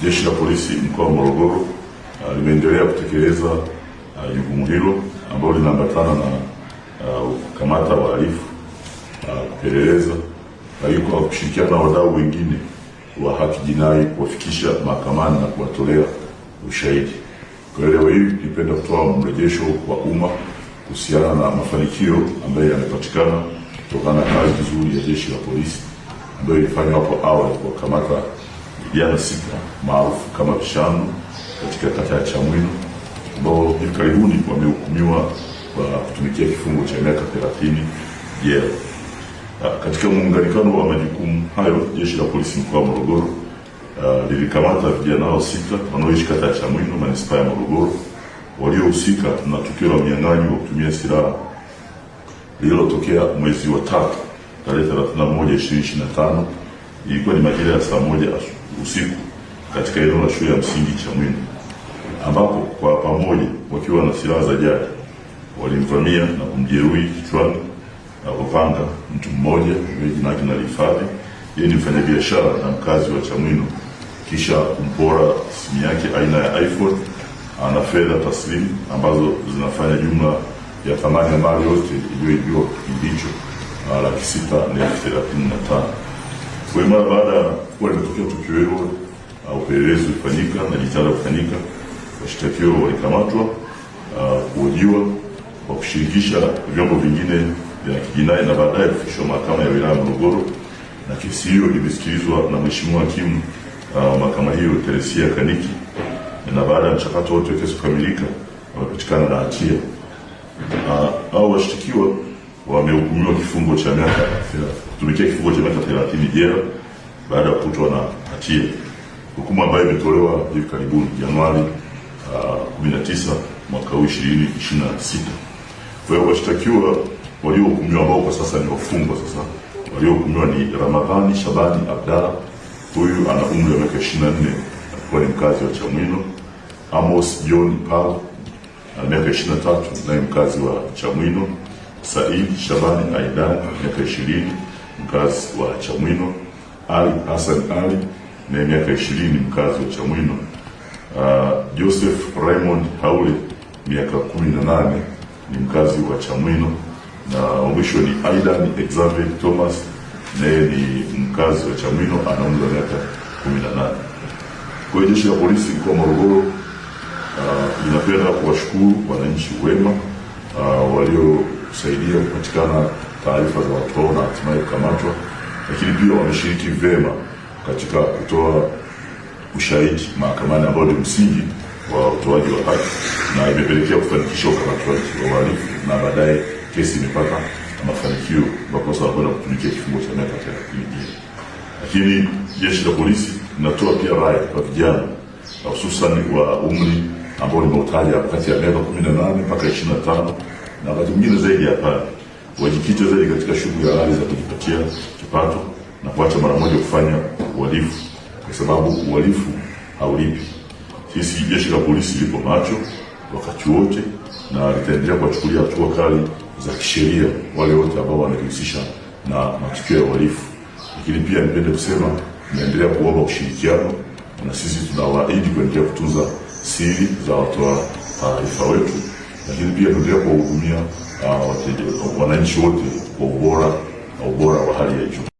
Jeshi la Polisi mkoa wa Morogoro limeendelea kutekeleza jukumu hilo ambalo linaambatana na kukamata wahalifu, kupeleleza, lakini kwa kushirikiana na wadau wengine wa haki jinai kuwafikisha mahakamani na kuwatolea ushahidi. Kwa leo hii nipenda kutoa mrejesho kwa umma kuhusiana na mafanikio ambayo yamepatikana kutokana na kazi nzuri ya Jeshi la Polisi ambayo ilifanywa hapo awali kwa kukamata vijana 6 maarufu kama vishandu katika kata ya Chamwino ambao hivi karibuni wamehukumiwa kwa kutumikia kifungo cha miaka 30 jela. Katika muunganiko wa majukumu hayo, Jeshi la Polisi mkoa wa Morogoro lilikamata vijana hao 6 wanaoishi kata ya Chamwino, manispaa ya Morogoro, waliohusika na tukio la unyang'anyi wa kutumia silaha lililotokea mwezi wa 3 tarehe 31/2025. Ilikuwa ni majira ya saa 1 usiku katika eneo la shule ya msingi Chamwino, ambapo kwa pamoja wakiwa na silaha za jadi walimvamia na kumjeruhi kichwani na kupanga mtu mmoja jina lake Nalihifadhi. Yeye ni mfanyabiashara na mkazi wa Chamwino, kisha kumpora simu yake aina ya iPhone na fedha taslimu ambazo zinafanya jumla ya thamani ya mali yote iliyoibiwa kipindi hicho $635,000. Kwa mara baada ya kuwa limetokea tukio hilo, upelelezi ulifanyika na jitihada kufanyika. Washtakiwa walikamatwa, kuhojiwa kwa kushirikisha vyombo vingine vya kijinai na baadaye kufikishwa mahakama ya wilaya Morogoro, na kesi hiyo imesikilizwa na Mheshimiwa Hakimu mahakama hiyo Teresia Kaniki, na baada ya mchakato wote wa kesi kukamilika wamepatikana na hatia. Hao washtakiwa wamehukumiwa kifungo cha miaka kutumikia kifungo cha miaka 30 jela baada ya kukutwa na hatia, hukumu ambayo imetolewa hivi karibuni Januari 19 mwaka 2026. Kwa hiyo washtakiwa waliohukumiwa ambao kwa sasa ni wafungwa sasa waliohukumiwa ni Ramadhani Shabani Abdalla, huyu ana umri wa miaka 24, alikuwa ni mkazi wa Chamwino. Amos John Paul ana miaka 23, naye mkazi wa Chamwino. Said Shabani Aidan miaka 20, mkazi wa Chamwino. Ali Hassan Ali na miaka 20, mkazi wa Chamwino. Joseph Raymond Haule miaka 18, ni mkazi wa Chamwino, na mwisho ni Aidan Exavier Thomas, naye ni mkazi wa Chamwino, ana umri wa miaka 18. Kwa Jeshi la Polisi mkoa wa Morogoro linapenda kuwashukuru wananchi wema waliosaidia kupatikana taarifa za watu hao na hatimaye kukamatwa, lakini pia wameshiriki vema katika kutoa ushahidi mahakamani ambao ni msingi wa utoaji wa haki na imepelekea kufanikisha ukamatwaji wa wahalifu, na baadaye kesi imepata mafanikio ambapo sasa wanakwenda kutumikia kifungo cha miaka 30 jela. Lakini Jeshi la Polisi linatoa pia rai kwa vijana hususan wa umri ambao nimeutaja kati ya miaka 18 mpaka 25 na wakati mwingine zaidi ya pale, wajikite zaidi katika shughuli halali za kujipatia kipato na kuacha mara moja kufanya uhalifu, kwa sababu uhalifu haulipi. Sisi Jeshi la Polisi lipo macho wakati wote na litaendelea kuwachukulia hatua kali za kisheria wale wote ambao wanajihusisha na matukio ya uhalifu. Lakini pia nipende kusema tunaendelea kuomba ushirikiano, na sisi tunawaahidi kuendelea kutunza siri za watoa taarifa wetu, lakini pia tunaendelea kuwahudumia wananchi wote kwa ubora wa hali ya juu.